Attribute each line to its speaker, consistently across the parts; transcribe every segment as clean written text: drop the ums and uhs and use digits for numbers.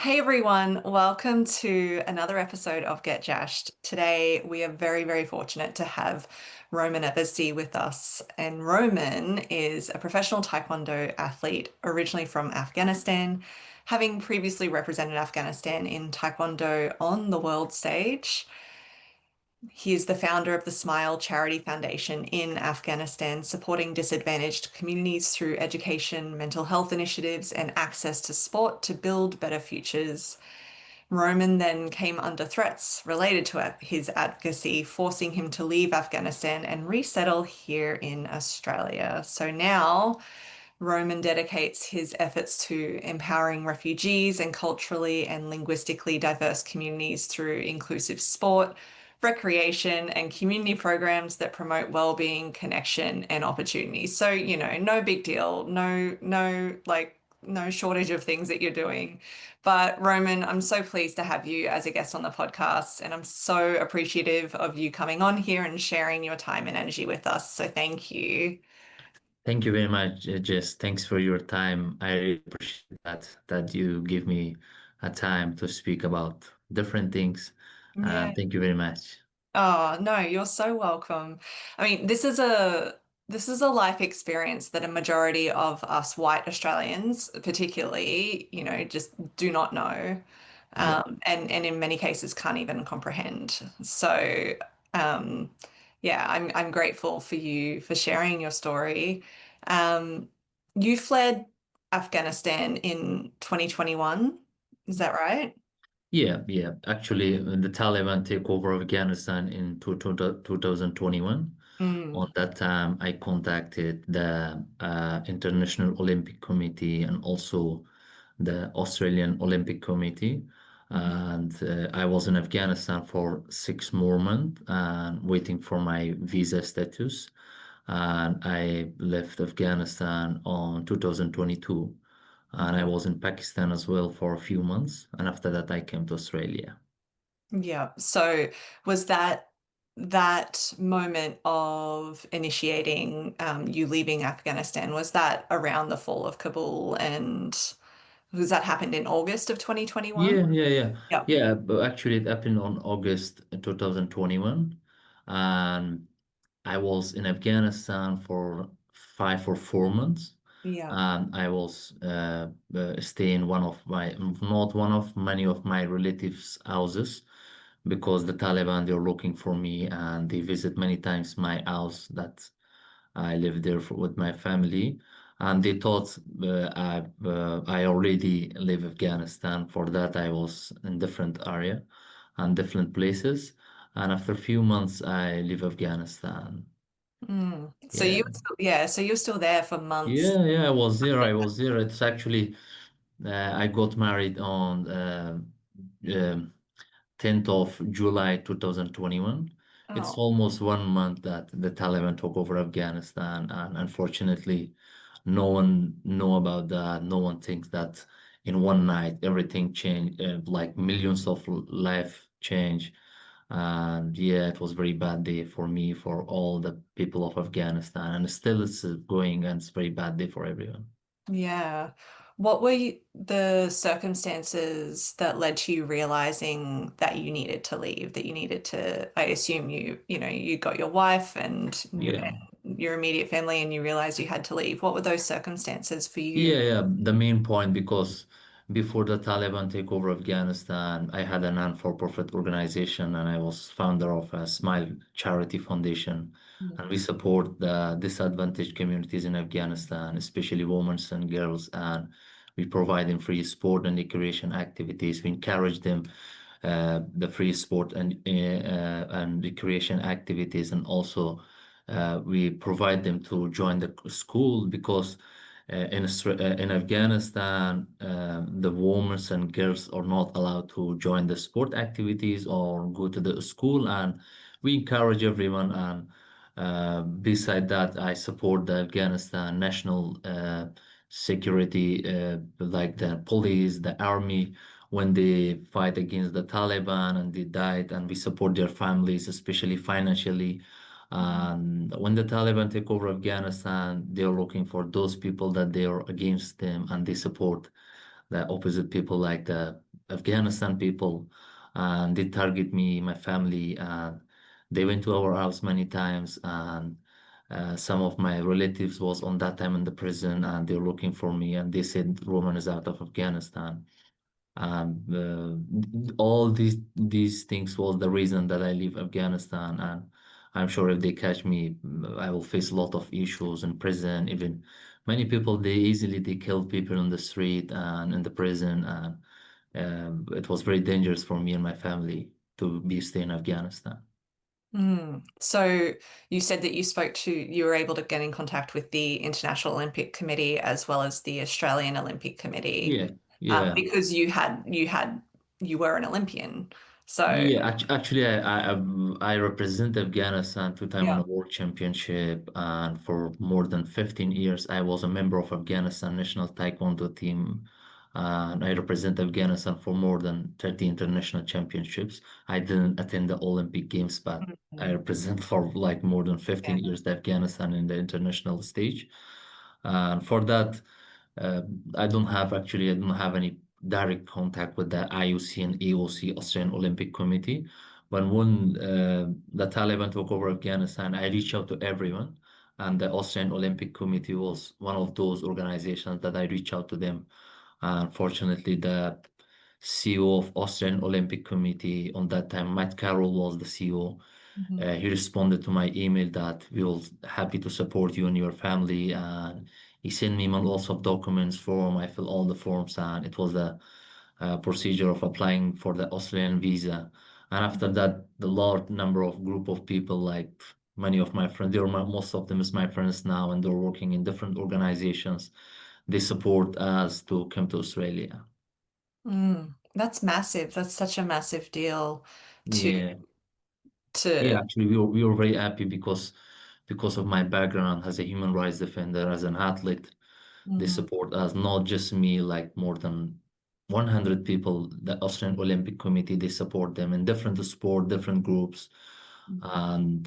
Speaker 1: Hey everyone, welcome to another episode of Get Jashed. Today we are very, very fortunate to have Roman Abasy with us. And Roman is a professional Taekwondo athlete originally from Afghanistan, having previously represented Afghanistan in Taekwondo on the world stage. He is the founder of the Smile Charity Foundation in Afghanistan, supporting disadvantaged communities through education, mental health initiatives, and access to sport to build better futures. Roman then came under threats related to his advocacy, forcing him to leave Afghanistan and resettle here in Australia. So now Roman dedicates his efforts to empowering refugees and culturally and linguistically diverse communities through inclusive sport, recreation, and community programs that promote well-being, connection, and opportunities. So, no big deal. No shortage of things that you're doing. But Roman, I'm so pleased to have you as a guest on the podcast, and I'm so appreciative of you coming on here and sharing your time and energy with us. So thank you.
Speaker 2: Thank you very much, Jess. Thanks for your time. I really appreciate that you give me a time to speak about different things.
Speaker 1: Yeah.
Speaker 2: Thank you very much.
Speaker 1: Oh, no, you're so welcome. I mean, this is a life experience that a majority of us white Australians, particularly, just do not know.
Speaker 2: Yeah.
Speaker 1: And in many cases can't even comprehend. So, um, yeah, I'm grateful for you for sharing your story. Um, you fled Afghanistan in 2021, is that right?
Speaker 2: Yeah. Actually, the Taliban take over Afghanistan in 2021.
Speaker 1: Mm,
Speaker 2: On that time, I contacted the International Olympic Committee and also the Australian Olympic Committee. And I was in Afghanistan for 6 more months and waiting for my visa status. And I left Afghanistan on 2022. And I was in Pakistan as well for a few months. And after that, I came to Australia.
Speaker 1: yeah. So was that moment of initiating you leaving Afghanistan, was that around the fall of Kabul and was that happened in August of 2021?
Speaker 2: Yeah.
Speaker 1: Yep.
Speaker 2: Yeah, but actually it happened on August 2021. And I was in Afghanistan for 5 or 4 months.
Speaker 1: Yeah.
Speaker 2: And I was staying not one of many of my relatives' houses because the Taliban, they're looking for me and they visit many times my house that I lived there with my family, and they thought I already live Afghanistan. For that, I was in different area and different places. And after a few months, I leave Afghanistan.
Speaker 1: Mm. So
Speaker 2: Yeah,
Speaker 1: you're still there for months.
Speaker 2: yeah. I was there. I was there. It's actually I got married on um 10th of July 2021. It's
Speaker 1: Oh,
Speaker 2: almost 1 month that the Taliban took over Afghanistan, and unfortunately, no one know about that. No one thinks that in one night everything changed, like millions of life change. And yeah, it was very bad day for me, for all the people of Afghanistan, and still it's going, and it's very bad day for everyone.
Speaker 1: yeah. What were the circumstances that led to you realizing that you needed to leave, that you needed to, I assume you got your wife
Speaker 2: Yeah.
Speaker 1: and your immediate family and you realized you had to leave. What were those circumstances for you?
Speaker 2: Yeah. The main point, because before the Taliban take over Afghanistan, I had a non-for-profit organization and I was founder of a Smile Charity Foundation. And we support the disadvantaged communities in Afghanistan, especially women and girls. And we provide them free sport and recreation activities. We encourage them the free sport and recreation activities, and also we provide them to join the school because in Afghanistan, the women and girls are not allowed to join the sport activities or go to the school, and we encourage everyone. And beside that, I support the Afghanistan national security, like the police, the army, when they fight against the Taliban and they died, and we support their families, especially financially. And when the Taliban take over Afghanistan, they're looking for those people that they are against them, and they support the opposite people, like Afghanistan people, and they target me, my family, and they went to our house many times. And some of my relatives was on that time in the prison, and they're looking for me, and they said Roman is out of Afghanistan. All these things was the reason that I leave Afghanistan, and I'm sure if they catch me, I will face a lot of issues in prison. Even many people, they kill people in the street and in the prison, and it was very dangerous for me and my family to be stay in Afghanistan.
Speaker 1: So you said that you were able to get in contact with the International Olympic Committee as well as the Australian Olympic Committee,
Speaker 2: Yeah, yeah.
Speaker 1: because you were an Olympian. So
Speaker 2: Yeah, actually, I represent Afghanistan two time in
Speaker 1: yeah.
Speaker 2: a world championship, and for more than 15 years, I was a member of Afghanistan national taekwondo team, and I represent Afghanistan for more than 30 international championships. I didn't attend the Olympic Games, but I
Speaker 1: Mhm.
Speaker 2: represent for like more than
Speaker 1: Yeah.
Speaker 2: 15 years Afghanistan in the international stage. And for that, uh, I don't have any direct contact with the IOC and AOC, Australian Olympic Committee. But when the Taliban took over Afghanistan, I reached out to everyone, and the Australian Olympic Committee was one of those organizations that I reached out to them. Unfortunately, the CEO of Australian Olympic Committee on that time, Matt Carroll was the CEO.
Speaker 1: Mhm.
Speaker 2: He responded to my email that we will happy to support you and your family, and he sent me lots of documents form. I fill all the forms, and it was the procedure of applying for the Australian visa. And after that, the large number of group of people, like many of my friends, most of them is my friends now, and they're working in different organizations. They support us to come to Australia.
Speaker 1: That's massive. That's such a massive deal to
Speaker 2: Yeah. Yeah,
Speaker 1: to
Speaker 2: actually, we were very happy because of my background as a human rights defender, as an athlete. They
Speaker 1: Mm,
Speaker 2: support us, not just me, like more than 100 people. The Australian Olympic Committee, they support them in different sport, different groups, and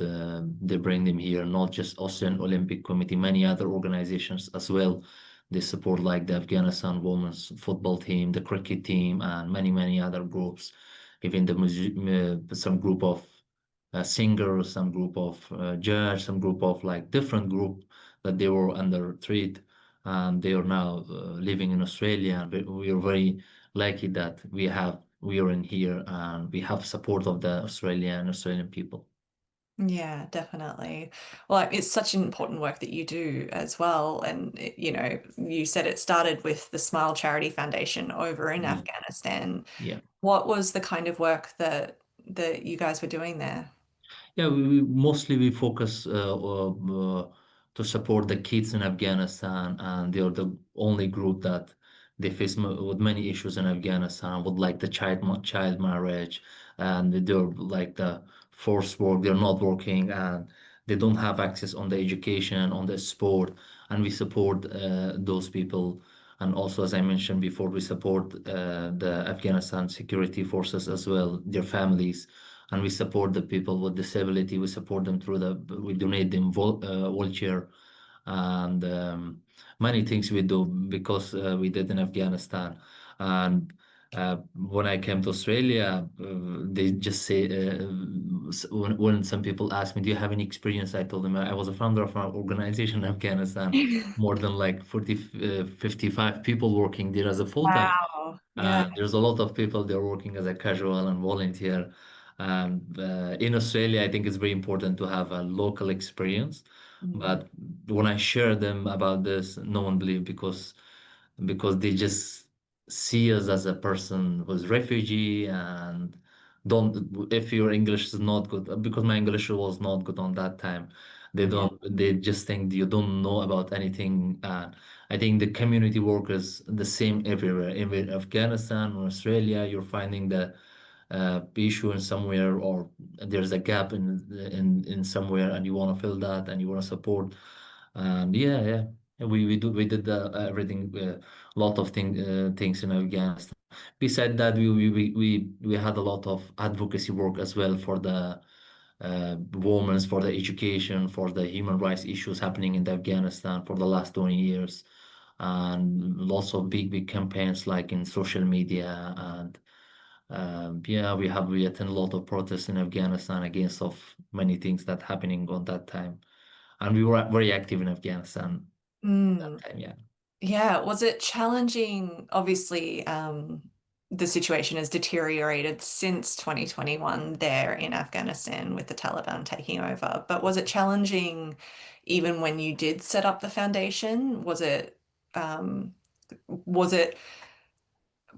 Speaker 2: they bring them here. Not just Australian Olympic Committee, many other organizations as well. They support like the Afghanistan women's football team, the cricket team, and many other groups. Even some group of singers, some group of judge, some group of like different group that they were under threat, and they are now living in Australia. And we are very lucky that we are in here, and we have support of the Australian people.
Speaker 1: yeah, definitely. Well, it's such an important work that you do as well. And, you said it started with the Smile Charity Foundation over in
Speaker 2: Yeah,
Speaker 1: Afghanistan.
Speaker 2: yeah.
Speaker 1: What was the kind of work that you guys were doing there?
Speaker 2: Yeah, mostly we focus to support the kids in Afghanistan, and they are the only group that they face with many issues in Afghanistan, with like the child marriage, and they're like the forced work. They're not working, and they don't have access on the education, on the sport, and we support those people. And also, as I mentioned before, we support the Afghanistan security forces as well, their families, and we support the people with disability. We support them through we donate them wheelchair, and many things we do because we did in Afghanistan. And when I came to Australia, they just say, when some people ask me, do you have any experience? I told them I was a founder of an organization in Afghanistan, more than like 55 people working there as a full-time.
Speaker 1: Wow. Yeah.
Speaker 2: There's a lot of people they're working as a casual and volunteer. In Australia, I think it's very important to have a local experience.
Speaker 1: Mm,
Speaker 2: But when I share them about this, no one believed because they just see us as a person who's refugee and don't if your English is not good, because my English was not good on that time.
Speaker 1: yeah.
Speaker 2: They just think you don't know about anything. I think the community work is the same everywhere. In Afghanistan or Australia, you're finding the issue in somewhere, or there's a gap in somewhere, and you want to fill that, and you want to support. And yeah. We did everything, a lot of things in Afghanistan. Besides that, we had a lot of advocacy work as well for the women's, for the education, for the human rights issues happening in Afghanistan for the last 20 years. and lots of big campaigns like in social media. And yeah, we attend a lot of protests in Afghanistan against of many things that happening on that time, and we were very active in Afghanistan that
Speaker 1: Mm.
Speaker 2: time. Yeah,
Speaker 1: Yeah, was it challenging? Obviously, the situation has deteriorated since 2021 there in Afghanistan with the Taliban taking over. But was it challenging even when you did set up the foundation? Was it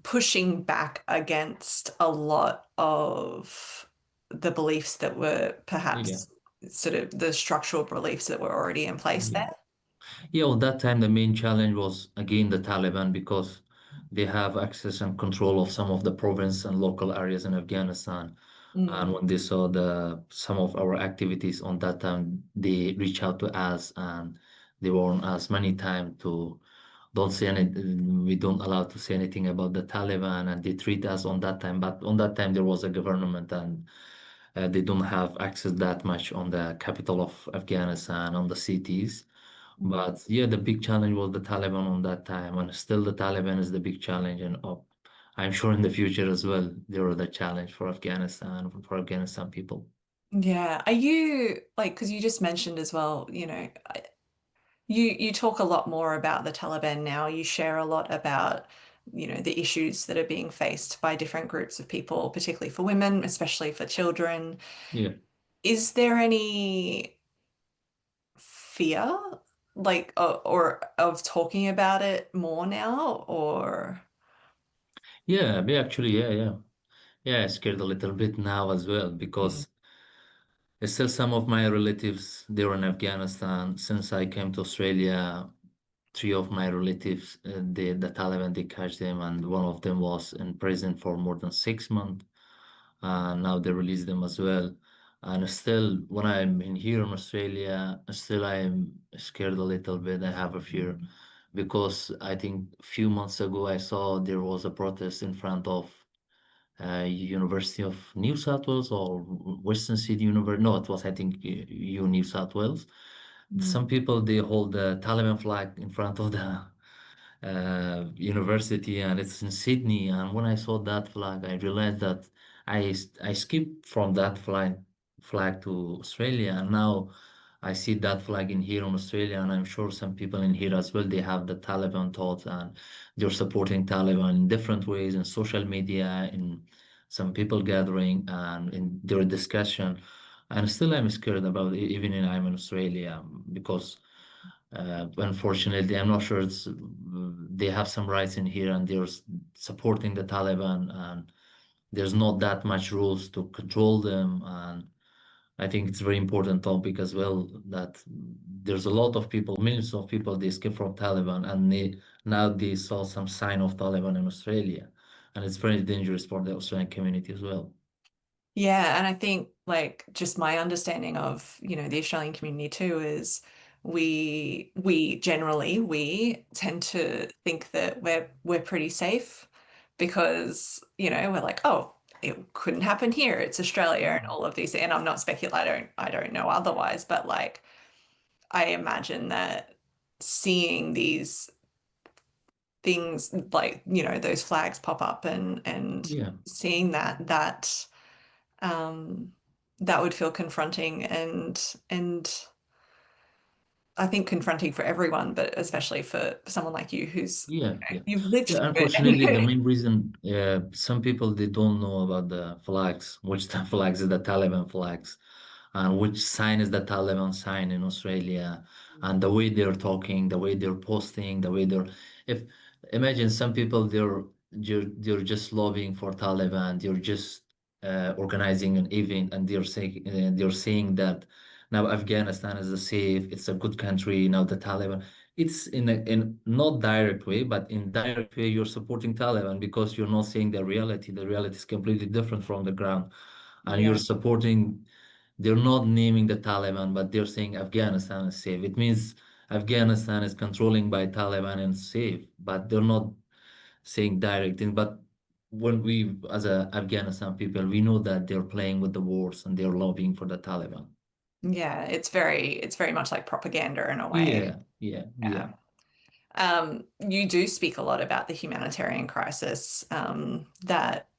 Speaker 1: pushing back against a lot of the beliefs that were
Speaker 2: yeah,
Speaker 1: perhaps sort of the structural beliefs that were already in place
Speaker 2: yeah.
Speaker 1: there?
Speaker 2: Yeah, well, that time the main challenge was again the Taliban because they have access and control of some of the province and local areas in Afghanistan.
Speaker 1: Mm,
Speaker 2: And when they saw the some of our activities on that time, they reached out to us and they warned us many times to don't say any, we don't allow to say anything about the Taliban, and they treat us on that time. But on that time there was a government and they don't have access that much on the capital of Afghanistan, on the cities.
Speaker 1: mm.
Speaker 2: But yeah, the big challenge was the Taliban on that time, and still the Taliban is the big challenge, and I'm sure in the future as well, they are the challenge for Afghanistan, for Afghanistan people.
Speaker 1: Yeah. Are you like, because you just mentioned as well, you talk a lot more about the Taliban now. You share a lot about, the issues that are being faced by different groups of people, particularly for women, especially for children.
Speaker 2: Yeah,
Speaker 1: Is there any fear, like, or of talking about it more now, or?
Speaker 2: yeah. I scared a little bit now as well
Speaker 1: Mm,
Speaker 2: because still some of my relatives they were in Afghanistan. Since I came to Australia, three of my relatives, the Taliban, they catch them, and one of them was in prison for more than 6 months. Now they release them as well. And still, when I'm in here in Australia, still I'm scared a little bit. I have a fear because I think a few months ago I saw there was a protest in front of University of New South Wales or Western Sydney University. No, it was I think U New South Wales.
Speaker 1: mm,
Speaker 2: Some people they hold the Taliban flag in front of the university, and it's in Sydney. And when I saw that flag, I realized that I skipped from that flag to Australia, and now I see that flag in here in Australia, and I'm sure some people in here as well. They have the Taliban thoughts, and they're supporting Taliban in different ways in social media, in some people gathering, and in their discussion. And still, I'm scared about it, even in I'm in Australia because. Unfortunately, I'm not sure they have some rights in here and they're supporting the Taliban, and there's not that much rules to control them. And I think it's a very important topic as well that there's a lot of people, millions of people, they escape from Taliban, and now they saw some sign of Taliban in Australia, and it's very dangerous for the Australian community as well.
Speaker 1: Yeah, and I think like just my understanding of, the Australian community too is we tend to think that we're pretty safe because, we're like, oh, it couldn't happen here. It's Australia and all of these. And I'm not speculating, I don't know otherwise, but like I imagine that seeing these things like, those flags pop up and
Speaker 2: Yeah,
Speaker 1: seeing um, that would feel confronting and I think confronting for everyone, but especially for someone like you who's
Speaker 2: yeah.
Speaker 1: you've lived
Speaker 2: Yeah,
Speaker 1: through
Speaker 2: unfortunately, the
Speaker 1: it.
Speaker 2: main reason some people they don't know about the flags, which the flags is the Taliban flags, and which sign is the Taliban sign in Australia, and the way they're talking, the way they're posting, the way they're. If imagine some people they're just lobbying for Taliban, they're just organizing an event, and they're saying that now Afghanistan is a safe, it's a good country. Now the Taliban. It's in not direct way, but in direct way, you're supporting Taliban because you're not seeing the reality. The reality is completely different from the ground. And you're
Speaker 1: Yeah.
Speaker 2: supporting, they're not naming the Taliban, but they're saying Afghanistan is safe. It means Afghanistan is controlling by Taliban and safe, but they're not saying direct thing. But when we, as a Afghanistan people, we know that they're playing with the wars and they're lobbying for the Taliban.
Speaker 1: Yeah, it's very much like propaganda in a way.
Speaker 2: Yeah, yeah,
Speaker 1: Yeah.
Speaker 2: yeah,
Speaker 1: You do speak a lot about the humanitarian crisis that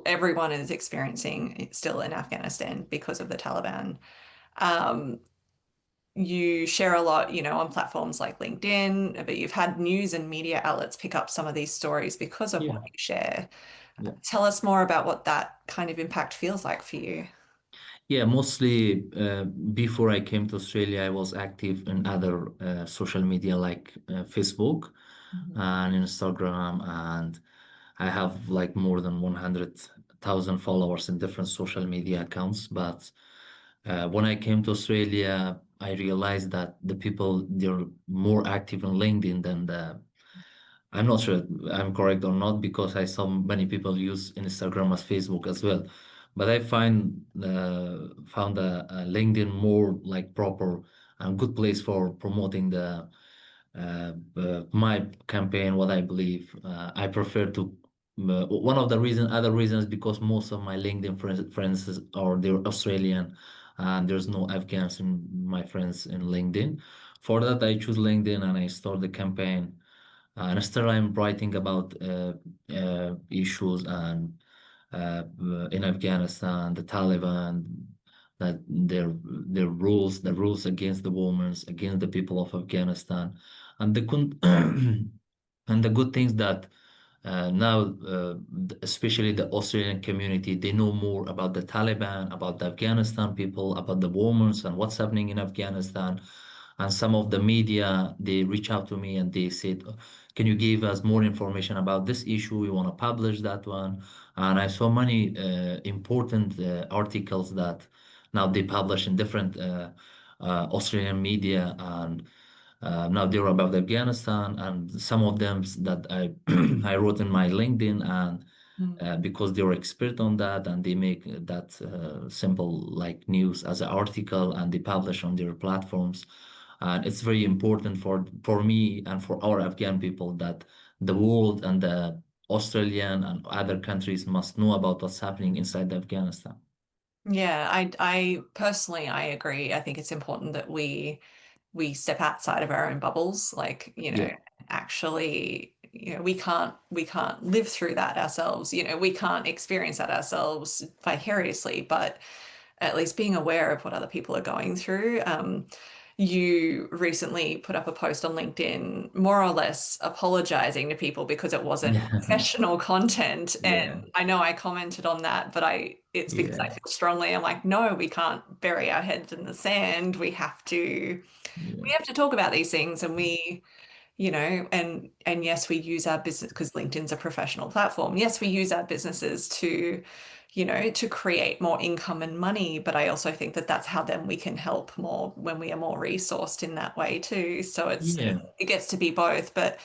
Speaker 1: everyone is experiencing still in Afghanistan because of the Taliban. Um, you share a lot, on platforms like LinkedIn, but you've had news and media outlets pick up some of these stories because of what
Speaker 2: Yeah.
Speaker 1: you share.
Speaker 2: Yeah.
Speaker 1: Tell us more about what that kind of impact feels like for you.
Speaker 2: Yeah, mostly before I came to Australia, I was active in other social media like Facebook
Speaker 1: Mhm.
Speaker 2: and Instagram, and I have like more than 100,000 followers in different social media accounts. But when I came to Australia, I realized that the people they're more active on LinkedIn than the I'm not sure I'm correct or not because I saw many people use Instagram as Facebook as well. But I found LinkedIn more like proper and good place for promoting the my campaign, what I believe. I prefer to one of the other reasons because most of my LinkedIn friends are they're Australian, and there's no Afghans in my friends in LinkedIn. For that, I choose LinkedIn and I start the campaign. And still, I'm writing about issues and in Afghanistan, the Taliban, that their rules, the rules against the women, against the people of Afghanistan, and the and the good things that now, especially the Australian community, they know more about the Taliban, about the Afghanistan people, about the women and what's happening in Afghanistan. And some of the media, they reach out to me and they said, can you give us more information about this issue? We want to publish that one. And I saw many important articles that now they publish in different Australian media, and now they're about Afghanistan, and some of them that I I wrote in my LinkedIn, and
Speaker 1: Mm.
Speaker 2: because they're expert on that, and they make that simple like news as an article, and they publish on their platforms. And it's very important for me and for our Afghan people that the world and the Australian and other countries must know about what's happening inside Afghanistan.
Speaker 1: Yeah, I personally I agree. I think it's important that we step outside of our own bubbles, like,
Speaker 2: Yeah,
Speaker 1: actually, we can't live through that ourselves. We can't experience that ourselves vicariously, but at least being aware of what other people are going through. You recently put up a post on LinkedIn, more or less apologizing to people because it wasn't
Speaker 2: yeah,
Speaker 1: professional content. And
Speaker 2: yeah,
Speaker 1: I know I commented on that, but it's because I
Speaker 2: yeah,
Speaker 1: feel strongly. I'm like, no, we can't bury our heads in the sand. We
Speaker 2: yeah,
Speaker 1: have to talk about these things, and and yes, we use our business because LinkedIn's a professional platform. Yes, we use our businesses to create more income and money, but I also think that that's how then we can help more when we are more resourced in that way too. So
Speaker 2: yeah.
Speaker 1: it gets to be both. But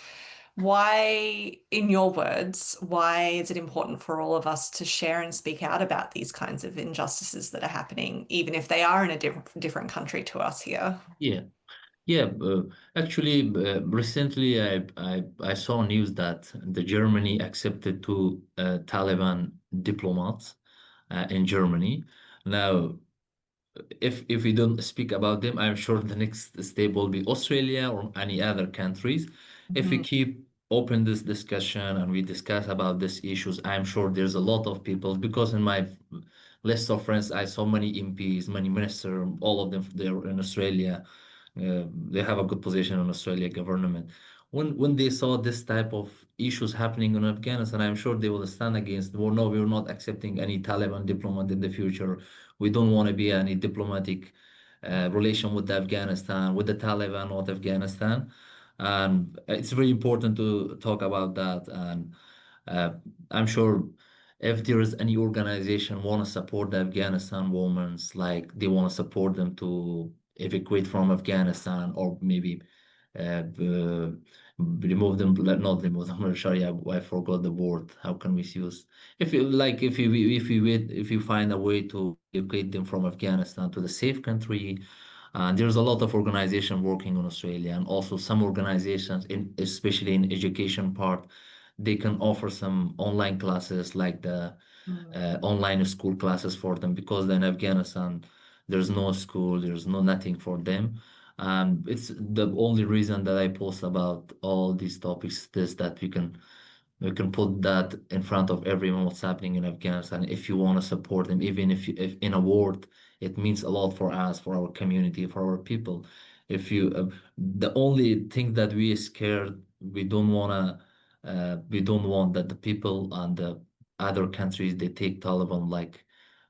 Speaker 1: why, in your words, why is it important for all of us to share and speak out about these kinds of injustices that are happening, even if they are in a different country to us here?
Speaker 2: Yeah. Yeah, actually, recently I saw news that the Germany accepted two Taliban diplomats in Germany. Now, if we don't speak about them, I'm sure the next step will be Australia or any other countries. If we
Speaker 1: Mhm.
Speaker 2: keep open this discussion and we discuss about these issues, I'm sure there's a lot of people because in my list of friends, I saw many MPs, many ministers, all of them they're in Australia. They have a good position in Australia government. When they saw this type of issues happening in Afghanistan, I'm sure they will stand against. Well, no, we're not accepting any Taliban diplomat in the future. We don't want to be any diplomatic relation with Afghanistan, with the Taliban, not Afghanistan. And it's very important to talk about that. And uh, I'm sure if there is any organization want to support the Afghanistan women, like they want to support them to evacuate from Afghanistan or maybe remove them, not remove them. Sorry, I forgot the word. How can we use? If you like, if you find a way to evacuate them from Afghanistan to the safe country, there's a lot of organization working on Australia, and also some organizations, especially in education part, they can offer some online classes like the
Speaker 1: Mm.
Speaker 2: online school classes for them because in Afghanistan there's no school, there's no nothing for them. It's the only reason that I post about all these topics is that we can put that in front of everyone what's happening in Afghanistan. If you want to support them, even if in a word, it means a lot for us, for our community, for our people. If you, the only thing that we are scared, we don't want that the people and the other countries they take Taliban like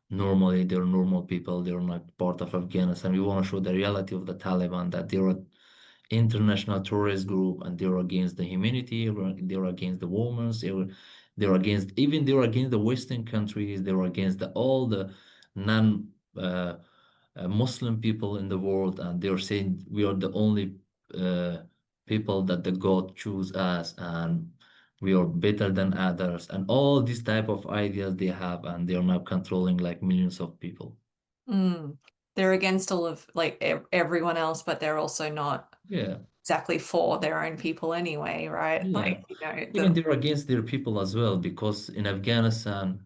Speaker 2: normally they're normal people, they're not part of Afghanistan. We want to show the reality of the Taliban that they're an international terrorist group and they're against the humanity, they're against the women, they're against they're against the Western countries, they're against all the non Muslim people in the world, and they're saying we are the only uh, people that the God choose us, and we are better than others, and all these type of ideas they have, and they are now controlling like millions of people.
Speaker 1: Mm. They're against all of like everyone else, but they're also not
Speaker 2: Yeah,
Speaker 1: exactly for their own people anyway, right?
Speaker 2: yeah.
Speaker 1: Like, you know,
Speaker 2: Even
Speaker 1: the
Speaker 2: they're against their people as well, because in Afghanistan,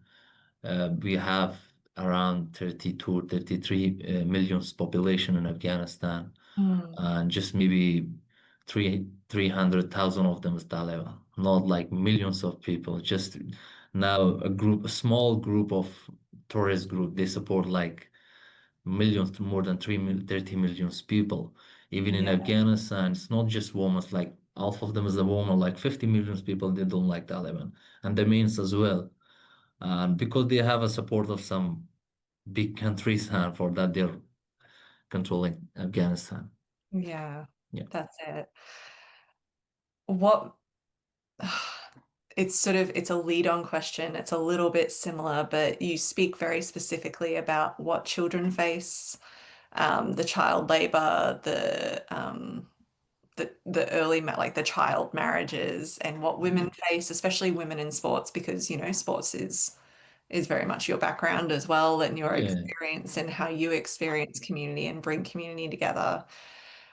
Speaker 2: we have around 32, 33 millions population in Afghanistan,
Speaker 1: Mm.
Speaker 2: and just maybe 300,000 of them is Taliban, not like millions of people. Just now a small group of tourist group, they support like millions, to more than 30 millions people. Even in
Speaker 1: Yeah,
Speaker 2: Afghanistan, it's not just women, it's like half of them is the woman, like 50 millions people, they don't like Taliban. And the means as well. Because they have a support of some big countries, and for that they're controlling Afghanistan.
Speaker 1: yeah,
Speaker 2: Yeah.
Speaker 1: that's it. What it's a lead-on question. It's a little bit similar, but you speak very specifically about what children face, the child labor, the early like the child marriages, and what women face, especially women in sports, because you know sports is very much your background as well, and your
Speaker 2: Yeah.
Speaker 1: experience and how you experience community and bring community together.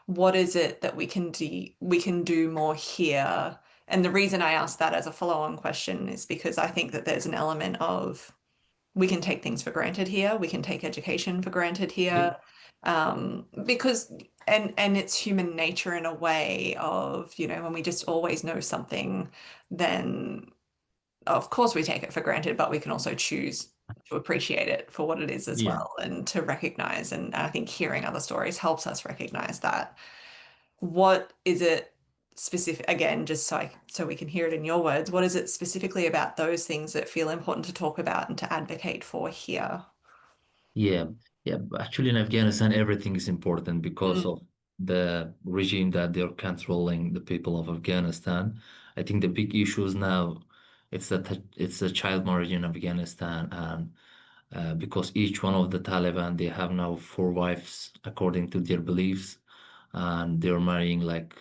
Speaker 1: What is it that we can do more here? And the reason I ask that as a follow-on question is because I think that there's an element of we can take things for granted here. We can take education for granted
Speaker 2: Yep.
Speaker 1: here. Because and it's human nature in a way of, you know, when we just always know something, then of course we take it for granted, but we can also choose to appreciate it for what it is as
Speaker 2: Yeah.
Speaker 1: well and to recognize. And I think hearing other stories helps us recognize that. What is it specific, again, just so we can hear it in your words, what is it specifically about those things that feel important to talk about and to advocate for here?
Speaker 2: Yeah. Yeah. Actually, in Afghanistan, everything is important because
Speaker 1: Mm,
Speaker 2: of the regime that they're controlling the people of Afghanistan. I think the big issues now it's the child marriage in Afghanistan, and because each one of the Taliban they have now four wives according to their beliefs, and they're marrying like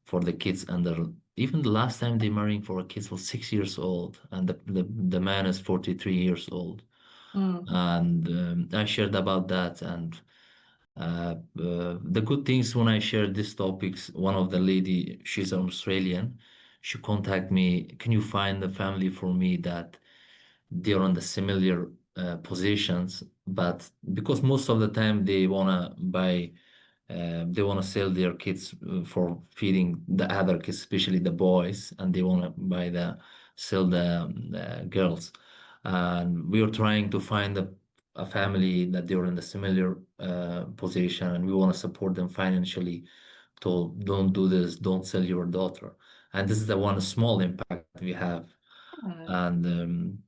Speaker 2: for the kids under even the last time they marrying for a kid was 6 years old, and the man is 43 years old.
Speaker 1: mm,
Speaker 2: And I shared about that, and the good things when I shared these topics, one of the lady, she's an Australian, she contacted me, can you find a family for me that they're on the similar positions, but because most of the time they want to sell their kids for feeding the other kids, especially the boys, and they want to sell the girls. And we are trying to find a family that they're in the similar position, and we want to support them financially to don't do this, don't sell your daughter. And this is the one small impact we have.
Speaker 1: mm,
Speaker 2: And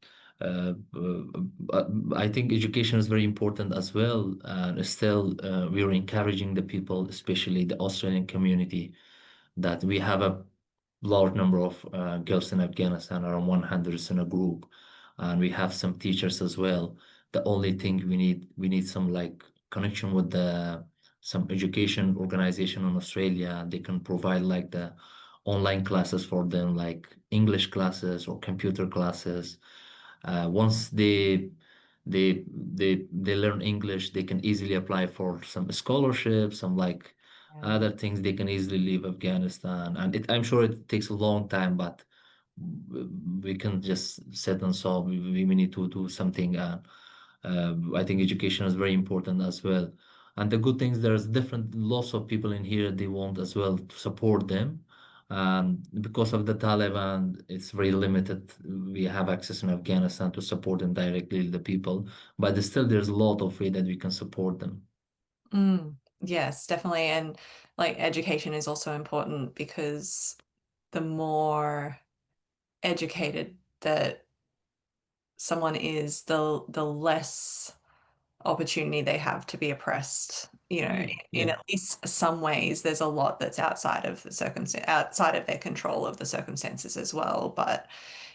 Speaker 2: I think education is very important as well. And still, we are encouraging the people, especially the Australian community, that we have a large number of girls in Afghanistan, around 100 in a group, and we have some teachers as well. The only thing we need some like connection with the some education organization in Australia. They can provide like the online classes for them, like English classes or computer classes. Once they learn English, they can easily apply for some scholarships, some like
Speaker 1: yeah.
Speaker 2: other things. They can easily leave Afghanistan, and I'm sure it takes a long time, but we can just sit and solve. We need to do something. I think education is very important as well. And the good things, there's different lots of people in here they want as well to support them. And because of the Taliban, it's very limited. We have access in Afghanistan to support them directly, the people, but still there's a lot of way that we can support them.
Speaker 1: Mm, yes, definitely. And like education is also important because the more educated that someone is, the less opportunity they have to be oppressed. You know,
Speaker 2: Yeah,
Speaker 1: in
Speaker 2: yeah,
Speaker 1: at least some ways, there's a lot that's outside of the circumstance, outside of their control of the circumstances as well. But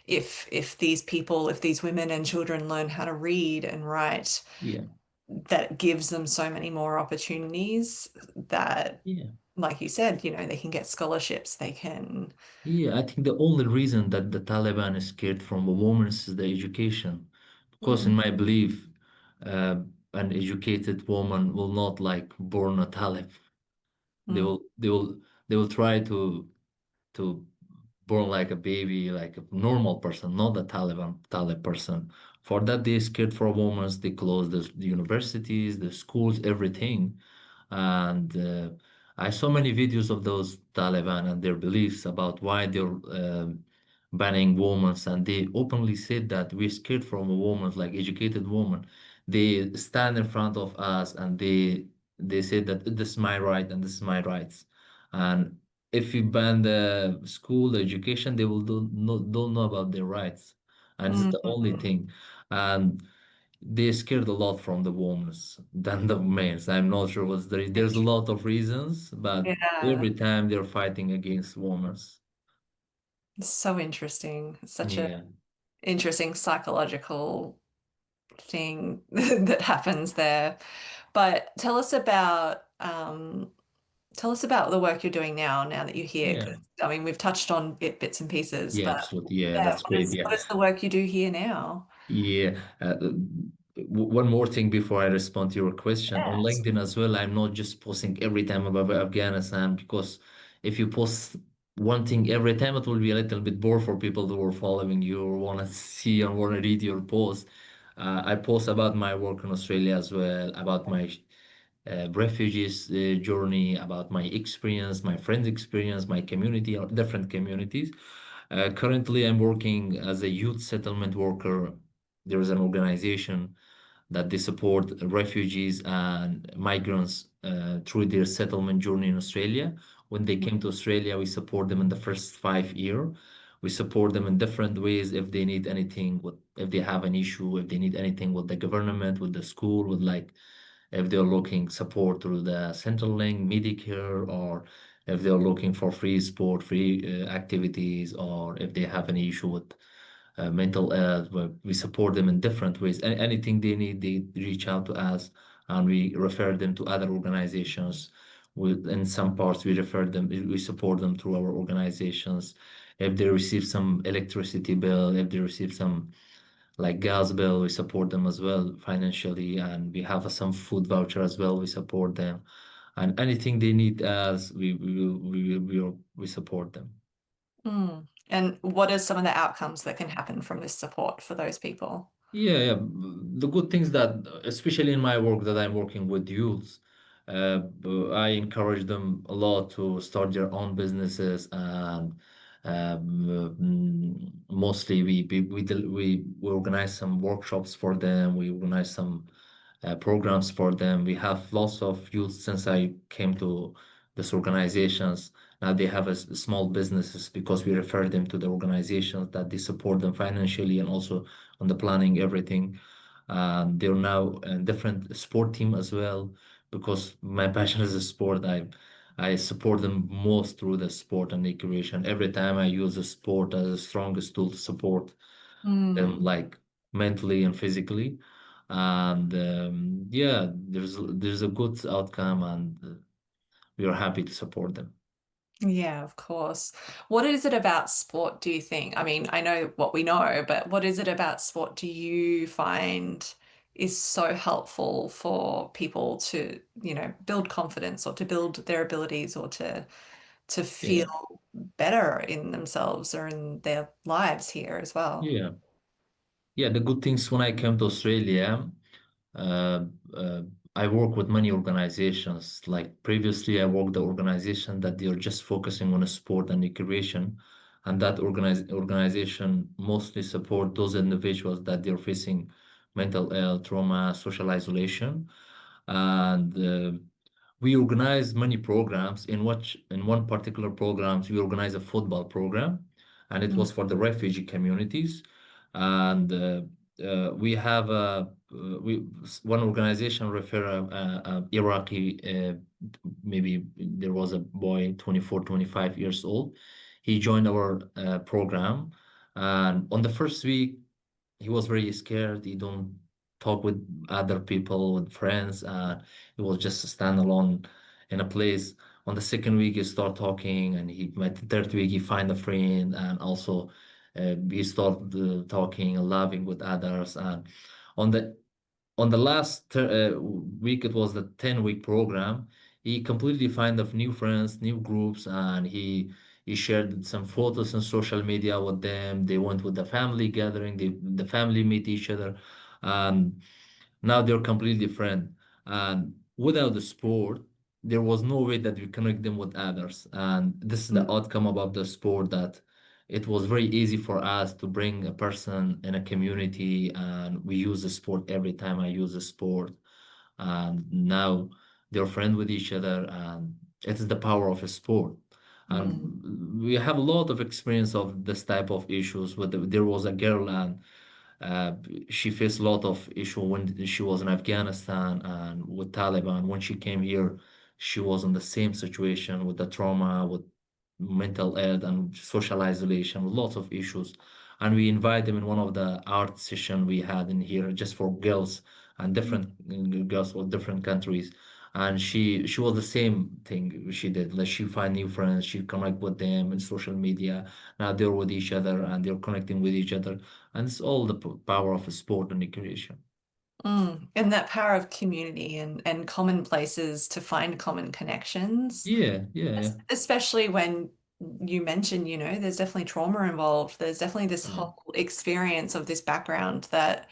Speaker 1: if these people, if these women and children learn how to read and write,
Speaker 2: yeah,
Speaker 1: that gives them so many more opportunities that,
Speaker 2: yeah.
Speaker 1: like you said, you know, they can get scholarships, they can.
Speaker 2: Yeah, I think the only reason that the Taliban is scared from a woman is the education. Because
Speaker 1: Mm,
Speaker 2: in my belief, uh, an educated woman will not like born a Talib. They
Speaker 1: mm,
Speaker 2: will, they will, they will try to born like a baby, like a normal person, not a Talib person. For that, they scared for women. They close the universities, the schools, everything. And I saw many videos of those Taliban and their beliefs about why they're banning women, and they openly said that we're scared from a woman, like educated woman. They stand in front of us and they say that this is my right and this is my rights. And if you ban the school, the education, they will don't know about their rights. And this is the only
Speaker 1: mm,
Speaker 2: thing. And they scared a lot from the women than the men. I'm not sure what's there's a lot of reasons, but
Speaker 1: yeah,
Speaker 2: every time they're fighting against women.
Speaker 1: it's so interesting. Such a
Speaker 2: Yeah,
Speaker 1: interesting psychological thing that happens there. But tell us about the work you're doing now, now that you're here.
Speaker 2: yeah,
Speaker 1: 'Cause, I mean, we've touched on bits and pieces,
Speaker 2: yeah,
Speaker 1: but
Speaker 2: absolutely. Yeah,
Speaker 1: yeah,
Speaker 2: that's great.
Speaker 1: what
Speaker 2: Yeah.
Speaker 1: is the work you do here now?
Speaker 2: Yeah. One more thing before I respond to your question. On
Speaker 1: Yes.
Speaker 2: LinkedIn as well, I'm not just posting every time about Afghanistan because if you post one thing every time, it will be a little bit bored for people who are following you or want to see and want to read your post. I post about my work in Australia as well, about my refugees journey, about my experience, my friends' experience, my community, or different communities. Currently, I'm working as a youth settlement worker. There is an organization that they support refugees and migrants through their settlement journey in Australia. When they came to Australia, we support them in the first 5 years. We support them in different ways if they need anything, if they have an issue, if they need anything with the government, with the school, with like if they're looking support through the Centrelink, Medicare, or if they're looking for free sport, free activities, or if they have an issue with mental health, we support them in different ways. Anything they need, they reach out to us, and we refer them to other organizations. In some parts, we refer them, we support them through our organizations. If they receive some electricity bill, if they receive some like gas bill, we support them as well financially, and we have some food voucher as well. We support them, and anything they need as we support them.
Speaker 1: Mm. And what are some of the outcomes that can happen from this support for those people?
Speaker 2: Yeah, yeah. The good things that, especially in my work that I'm working with youths, I encourage them a lot to start their own businesses, and mostly we organize some workshops for them. We organize some programs for them. We have lots of youth since I came to these organizations. Now they have small businesses because we refer them to the organizations that they support them financially and also on the planning, everything. They're now in different sport team as well because my passion is a sport. I support them most through the sport and recreation. Every time I use the sport as the strongest tool to support them,
Speaker 1: Mm.
Speaker 2: like mentally and physically. And yeah, there's a good outcome, and we are happy to support them.
Speaker 1: Yeah, of course. What is it about sport, do you think? I mean, I know what we know, but what is it about sport do you find is so helpful for people to, you know, build confidence or to build their abilities or to
Speaker 2: Yeah,
Speaker 1: feel better in themselves or in their lives here as well?
Speaker 2: yeah, yeah. The good things when I came to Australia, uh, uh, I work with many organizations. Like previously, I worked the organization that they're just focusing on sport and recreation, and that organization mostly support those individuals that they're facing mental health, trauma, social isolation, and we organize many programs. In one particular programs, we organize a football program, and it
Speaker 1: Mm,
Speaker 2: was for the refugee communities, and we have we one organization refer a Iraqi, maybe there was a boy 24, 25 years old. He joined our program, and on the first week he was very scared. He don't talk with other people, with friends. He was just stand alone in a place. On the second week, he start talking, and he by the third week he find a friend, and also he start talking and laughing with others. And on the last week, it was the 10-week program. He completely find of new friends, new groups, and he shared some photos on social media with them. They went with the family gathering. The family meet each other, and now they're completely different. And without the sport, there was no way that we connect them with others. And this is the
Speaker 1: mm,
Speaker 2: outcome about the sport, that it was very easy for us to bring a person in a community, and we use the sport every time I use the sport. And now they're friends with each other, and it is the power of a sport.
Speaker 1: mm,
Speaker 2: And we have a lot of experience of this type of issues. There was a girl, and uh, she faced a lot of issue when she was in Afghanistan and with Taliban. When she came here, she was in the same situation with the trauma, with mental health and social isolation, lots of issues. And we invite them in one of the art session we had in here just for girls, and
Speaker 1: mm,
Speaker 2: different girls from different countries. And she was the same thing she did. Like she find new friends, she connect with them in social media. Now they're with each other and they're connecting with each other. And it's all the power of sport and recreation.
Speaker 1: mm. And that power of community and common places to find common connections,
Speaker 2: Yeah, yeah,
Speaker 1: especially when you mention, there's definitely trauma involved. There's definitely this
Speaker 2: yeah,
Speaker 1: whole experience of this background that,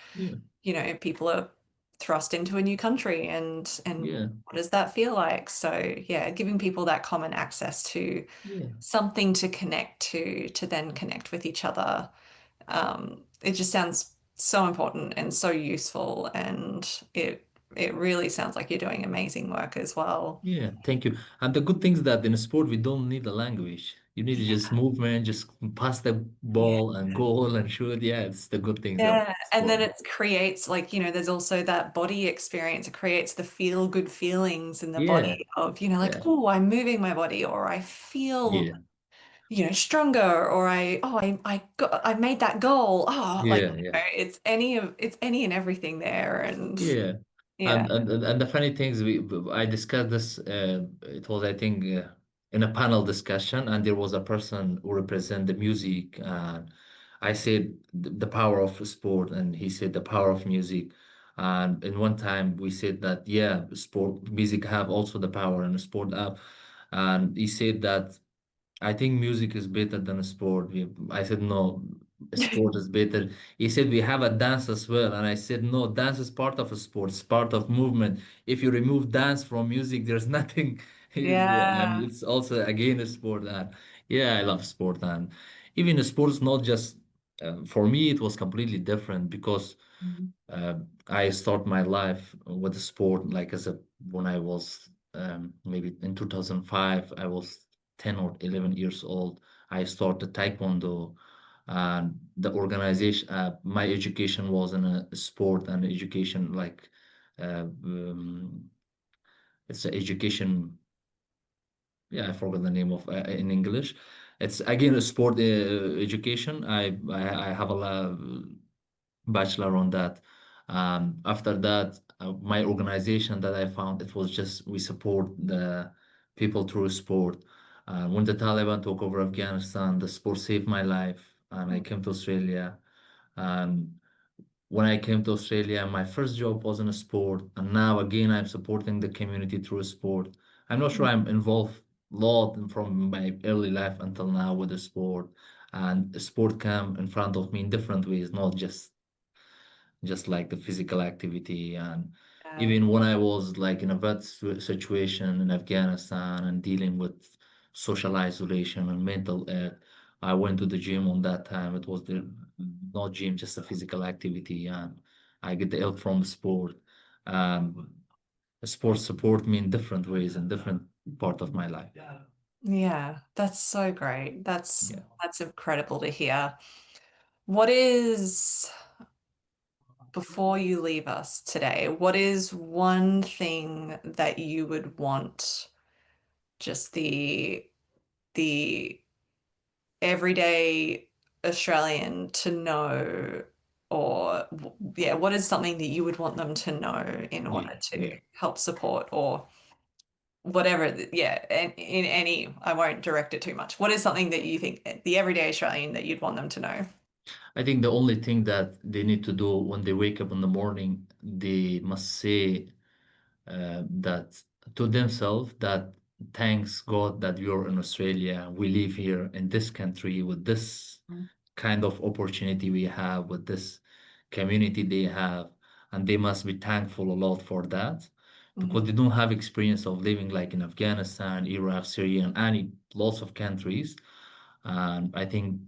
Speaker 2: yeah,
Speaker 1: people are thrust into a new country and
Speaker 2: yeah,
Speaker 1: what does that feel like? So yeah, giving people that common access to
Speaker 2: yeah,
Speaker 1: something to connect to then connect with each other. It just sounds so important and so useful, and it really sounds like you're doing amazing work as well.
Speaker 2: yeah. Thank you. And the good thing is that in sport we don't need a language. You need to just movement, just pass the
Speaker 1: Yeah.
Speaker 2: ball and goal and shoot. Yeah, it's the good things of
Speaker 1: Yeah, and then
Speaker 2: sport.
Speaker 1: it creates like, there's also that body experience. It creates the feel good feelings in the
Speaker 2: Yeah,
Speaker 1: body of, like,
Speaker 2: yeah,
Speaker 1: oh, I'm moving my body, or I feel,
Speaker 2: yeah,
Speaker 1: stronger, or I made that goal. Oh, like,
Speaker 2: yeah, yeah.
Speaker 1: it's any and everything there. And
Speaker 2: Yeah,
Speaker 1: yeah.
Speaker 2: and the funny things I discussed this. It was, I think, in a panel discussion, and there was a person who represent the music, and I said the power of sport, and he said the power of music. And in one time we said that yeah, sport music have also the power, and sport have, and he said that I think music is better than a sport. I said no, sport is better. He said we have a dance as well, and I said no, dance is part of a sport, it's part of movement. If you remove dance from music, there's nothing, and
Speaker 1: Yeah.
Speaker 2: it's also again a sport. And yeah, I love sport, and even sports not just for me, it was completely different because
Speaker 1: Mhm.
Speaker 2: I start my life with the sport like as a when I was maybe in 2005, I was 10 or 11 years old. I started Taekwondo, and the organization, my education was in a sport and education, like it's an education. Yeah, I forgot the name of in English. It's again a sport education. I have a bachelor on that. After that, my organization that I found, it was just we support the people through sport. When the Taliban took over Afghanistan, the sport saved my life, and I came to Australia. And when I came to Australia, my first job was in a sport, and now again I'm supporting the community through sport. I'm not sure I'm involved a lot from my early life until now with the sport, and the sport came in front of me in different ways, not just like the physical activity. And
Speaker 1: Yeah.
Speaker 2: Even when I was like in a situation in Afghanistan and dealing with social isolation and mental health, I went to the gym on that time. It was not gym, just a physical activity, and I get the help from sport. Um, Sports support me in different ways in different part of my life.
Speaker 1: Yeah, that's so great.
Speaker 2: Yeah.
Speaker 1: That's incredible to hear. What is, before you leave us today, what is one thing that you would want just the everyday Australian to know, or yeah, what is something that you would want them to know in
Speaker 2: Yeah,
Speaker 1: order to
Speaker 2: yeah.
Speaker 1: help support or whatever, yeah, and in any, I won't direct it too much. What is something that you think the everyday Australian that you'd want them to know?
Speaker 2: I think the only thing that they need to do when they wake up in the morning, they must say that to themselves that thanks God that you're in Australia. We live here in this country with this kind of opportunity we have, with this community they have, and they must be thankful a lot for that
Speaker 1: Mhm.
Speaker 2: because they don't have experience of living like in Afghanistan, Iraq, Syria, and any lots of countries. And I think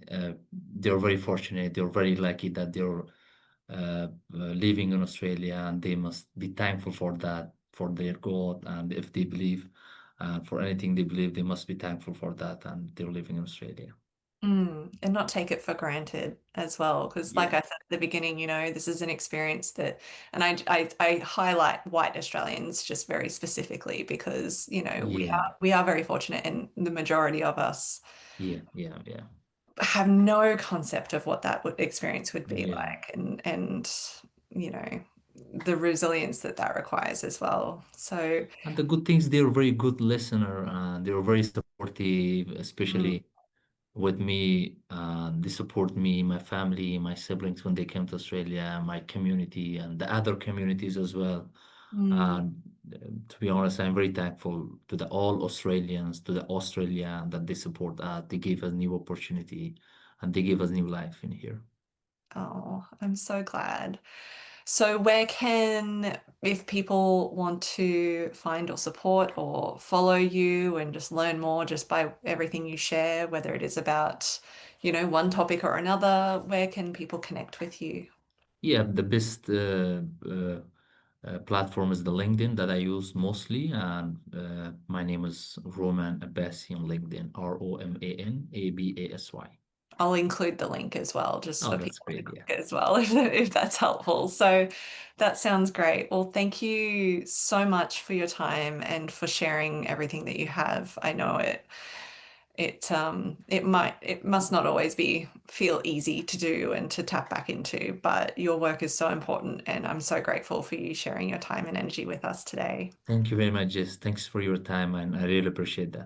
Speaker 2: they're very fortunate. They're very lucky that they're living in Australia, and they must be thankful for that, for their God. And if they believe, for anything they believe, they must be thankful for that, and they're living in Australia.
Speaker 1: And not take it for granted as well, because like
Speaker 2: Yeah,
Speaker 1: I said at the beginning, this is an experience that, and I highlight white Australians just very specifically because,
Speaker 2: yeah,
Speaker 1: we are very fortunate, and the majority of us
Speaker 2: yeah, yeah, yeah,
Speaker 1: have no concept of what that experience would be
Speaker 2: yeah.
Speaker 1: like, and you know the resilience that that requires as well. So,
Speaker 2: And the good things, they're very good listener, and they're very supportive,
Speaker 1: mm,
Speaker 2: especially with me. They support me, my family, my siblings when they came to Australia, my community, and the other communities as well.
Speaker 1: mm,
Speaker 2: And to be honest, I'm very thankful to the all Australians, to the Australia that they support us. They gave us new opportunity, and they gave us new life in here.
Speaker 1: oh, I'm so glad. So, where can, if people want to find or support or follow you and just learn more just by everything you share, whether it is about, one topic or another, where can people connect with you?
Speaker 2: Yeah, the best platform is the LinkedIn that I use mostly, and my name is Roman Abasy on LinkedIn, RomanAbasy.
Speaker 1: I'll include the link as well, just
Speaker 2: Oh,
Speaker 1: for
Speaker 2: that's
Speaker 1: people to
Speaker 2: great. Yeah.
Speaker 1: click it as well, if that's helpful. So that sounds great. Well, thank you so much for your time and for sharing everything that you have. I know it must not always feel easy to do and to tap back into, but your work is so important, and I'm so grateful for you sharing your time and energy with us today.
Speaker 2: Thank you very much, Jess. Thanks for your time, and I really appreciate that.